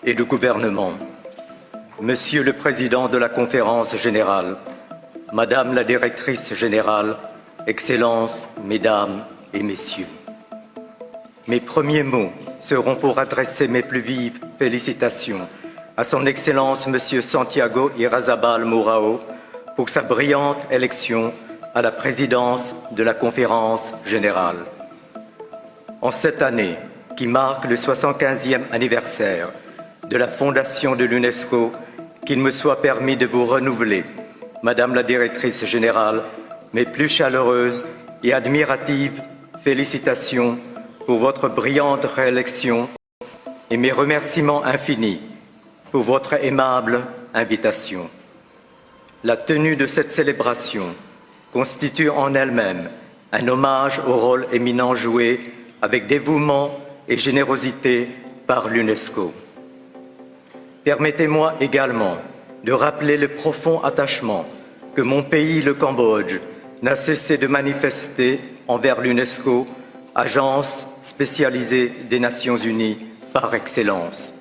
et le gouvernement, Monsieur le Président de la Conférence générale, Madame la Directrice générale, Excellences, Mesdames et Messieurs. Mes premiers mots seront pour adresser mes plus vives félicitations à Son Excellence Monsieur Santiago Irarrázaval Mourão pour sa brillante élection à la présidence de la Conférence générale. En cette année qui marque le 75e anniversaire de la fondation de l'UNESCO, qu'il me soit permis de vous renouveler, Madame la Directrice générale, mes plus chaleureuses et admiratives félicitations pour votre brillante réélection et mes remerciements infinis pour votre aimable invitation. La tenue de cette célébration constitue en elle-même un hommage au rôle éminent joué avec dévouement et générosité par l'UNESCO. Permettez-moi également de rappeler le profond attachement que mon pays, le Cambodge, n'a cessé de manifester envers l'UNESCO, agence spécialisée des Nations Unies par excellence.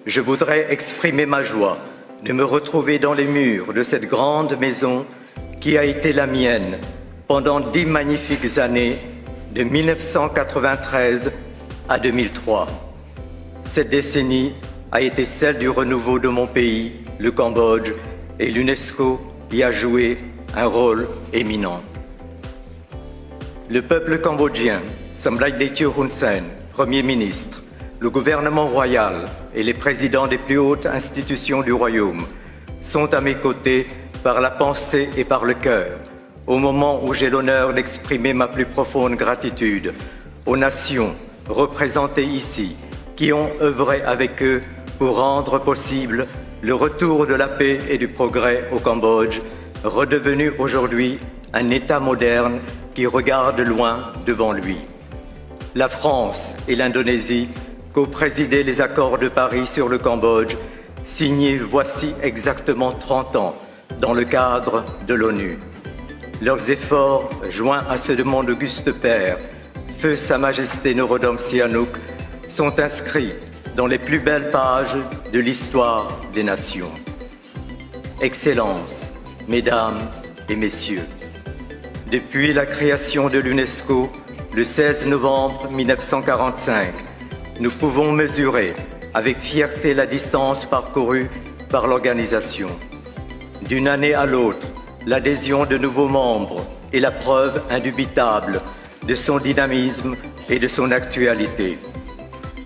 Je voudrais exprimer ma joie de me retrouver dans les murs de cette grande maison qui a été la mienne pendant 10 magnifiques années, de 1993 à 2003. Cette décennie a été celle du renouveau de mon pays, le Cambodge, et l'UNESCO y a joué un rôle éminent. Le peuple cambodgien, Samdech Techo Hun Sen, Premier ministre, le gouvernement royal et les présidents des plus hautes institutions du royaume sont à mes côtés par la pensée et par le cœur, au moment où j'ai l'honneur d'exprimer ma plus profonde gratitude aux nations représentées ici, qui ont œuvré avec eux pour rendre possible le retour de la paix et du progrès au Cambodge, redevenu aujourd'hui un État moderne qui regarde loin devant lui. La France et l'Indonésie co-présidaient les accords de Paris sur le Cambodge, signés voici exactement 30 ans dans le cadre de l'ONU. Leurs efforts, joints à ceux de mon auguste père, Feu Sa Majesté Norodom Sihanouk, sont inscrits dans les plus belles pages de l'histoire des nations. Excellences, Mesdames et Messieurs, depuis la création de l'UNESCO, le 16 novembre 1945, nous pouvons mesurer avec fierté la distance parcourue par l'organisation. D'une année à l'autre, l'adhésion de nouveaux membres est la preuve indubitable de son dynamisme et de son actualité.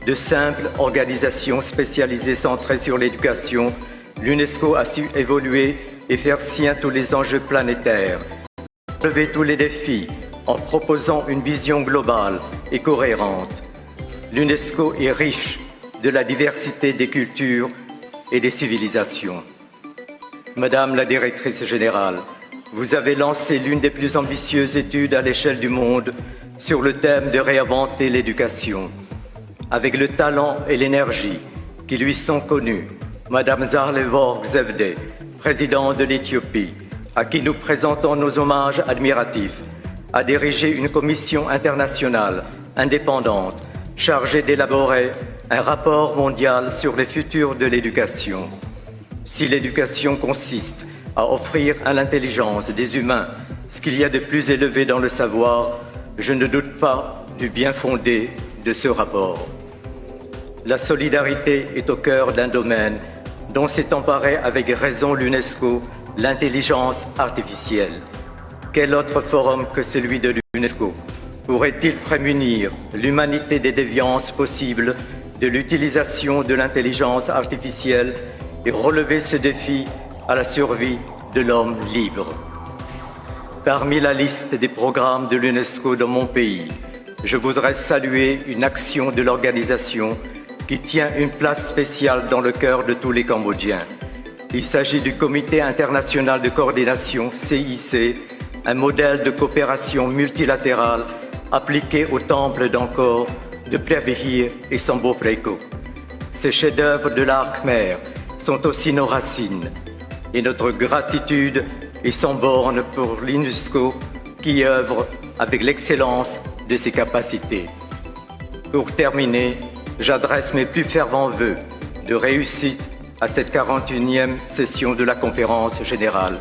De simple organisation spécialisée centrée sur l'éducation, l'UNESCO a su évoluer et faire sien tous les enjeux planétaires, relever tous les défis en proposant une vision globale et cohérente. L'UNESCO est riche de la diversité des cultures et des civilisations. Madame la Directrice générale, vous avez lancé l'une des plus ambitieuses études à l'échelle du monde sur le thème de réinventer l'éducation. Avec le talent et l'énergie qui lui sont connus, Madame Zahleworg Zewde, présidente de l'Éthiopie, à qui nous présentons nos hommages admiratifs, a dirigé une commission internationale indépendante chargée d'élaborer un rapport mondial sur les futurs de l'éducation. Si l'éducation consiste à offrir à l'intelligence des humains ce qu'il y a de plus élevé dans le savoir, je ne doute pas du bien fondé de ce rapport. La solidarité est au cœur d'un domaine dont s'est emparé avec raison l'UNESCO, l'intelligence artificielle. Quel autre forum que celui de l'UNESCO pourrait-il prémunir l'humanité des déviances possibles de l'utilisation de l'intelligence artificielle et relever ce défi à la survie de l'homme libre? Parmi la liste des programmes de l'UNESCO dans mon pays, je voudrais saluer une action de l'organisation qui tient une place spéciale dans le cœur de tous les Cambodgiens. Il s'agit du Comité international de coordination, CIC, un modèle de coopération multilatérale appliqué au temple d'Angkor, de Preah et Sambo Preko. Ces chefs-d'œuvre de l'art khmer sont aussi nos racines et notre gratitude est sans borne pour l'UNESCO qui œuvre avec l'excellence de ses capacités. Pour terminer, j'adresse mes plus fervents vœux de réussite à cette 41e session de la Conférence générale.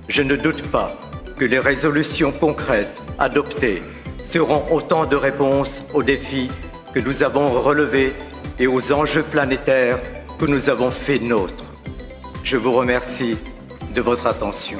Je ne doute pas que les résolutions concrètes adoptées seront autant de réponses aux défis que nous avons relevés et aux enjeux planétaires que nous avons fait nôtres. Je vous remercie de votre attention.